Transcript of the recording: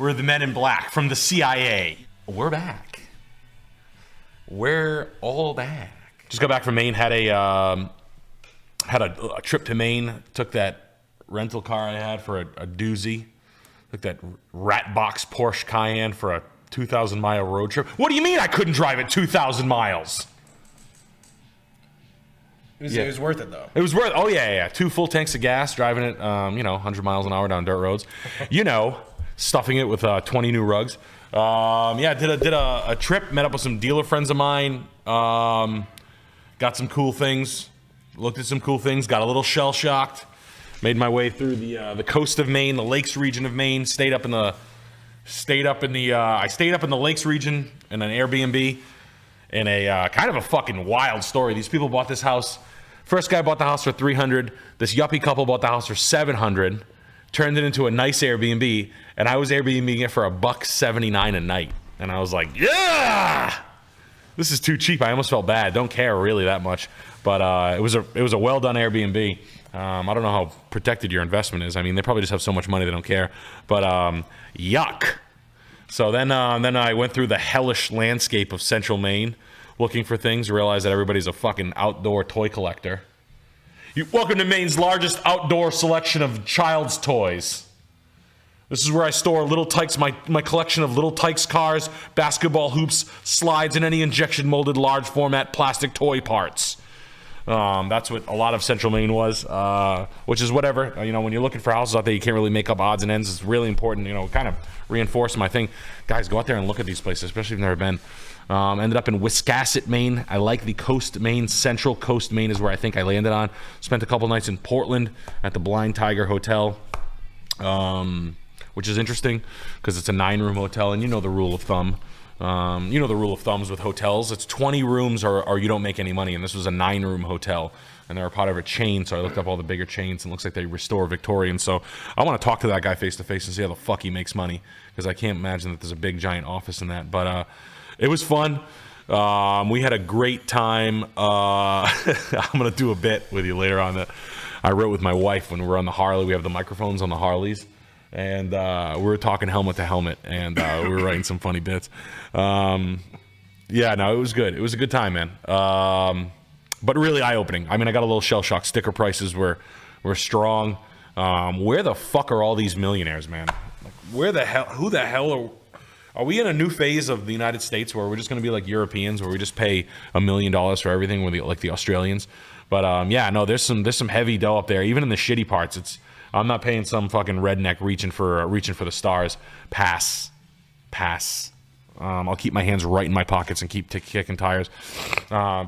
We're the men in black from the CIA. We're back. We're all back. Just got back from Maine. Had a trip to Maine. Took that rental car I had for a doozy. Took that rat box Porsche Cayenne for a 2,000-mile road trip. What do you mean I couldn't drive it 2,000 miles? It was worth it, though. It was worth. Oh yeah. 2 full tanks of gas, driving it, 100 miles an hour down dirt roads. Stuffing it with 20 new rugs. Did a trip. Met up with some dealer friends of mine. Got some cool things. Looked at some cool things. Got a little shell shocked. Made my way through the coast of Maine, the lakes region of Maine. Stayed up in the lakes region in an Airbnb. In a kind of a fucking wild story. These people bought this house. First guy bought the house for $300. This yuppie couple bought the house for $700. Turned it into a nice Airbnb, and I was Airbnb-ing it for $179 a night. And I was like, yeah, this is too cheap. I almost felt bad. Don't care really that much, but it was a well done Airbnb. I don't know how protected your investment is. I mean, they probably just have so much money they don't care. But yuck. So then I went through the hellish landscape of central Maine, looking for things. Realized that everybody's a fucking outdoor toy collector. Welcome to Maine's largest outdoor selection of child's toys. This is where I store Little Tykes, my collection of Little Tykes cars, basketball hoops, slides, and any injection molded large format plastic toy parts. That's what a lot of central Maine was, which is whatever. When you're looking for houses out there, you can't really make up odds and ends. It's really important, kind of reinforce my thing. Guys, go out there and look at these places, especially if you've never been. Ended up in Wiscasset, Maine. I like the coast Maine. Central Coast Maine is where I think I landed on. Spent a couple nights in Portland at the Blind Tiger Hotel, which is interesting because it's a 9-room hotel, and you know the rule of thumb. The rule of thumbs with hotels. It's 20 rooms or you don't make any money, and this was a 9-room hotel, and they were part of a chain, so I looked up all the bigger chains, and it looks like they restore Victorian, so I want to talk to that guy face to face and see how the fuck he makes money, because I can't imagine that there's a big giant office in that, but it was fun. We had a great time. I'm going to do a bit with you later on that I wrote with my wife when we were on the Harley. We have the microphones on the Harleys, and we were talking helmet to helmet, and we were writing some funny bits. It was good. It was a good time, man. But really eye-opening. I mean, I got a little shell shock. Sticker prices were strong. Where the fuck are all these millionaires, man? Like, who the hell are we in a new phase of the United States where we're just going to be like Europeans, where we just pay $1 million for everything, like the Australians? But there's some heavy dough up there. Even in the shitty parts, I'm not paying some fucking redneck reaching for the stars. Pass. I'll keep my hands right in my pockets and keep kicking tires. But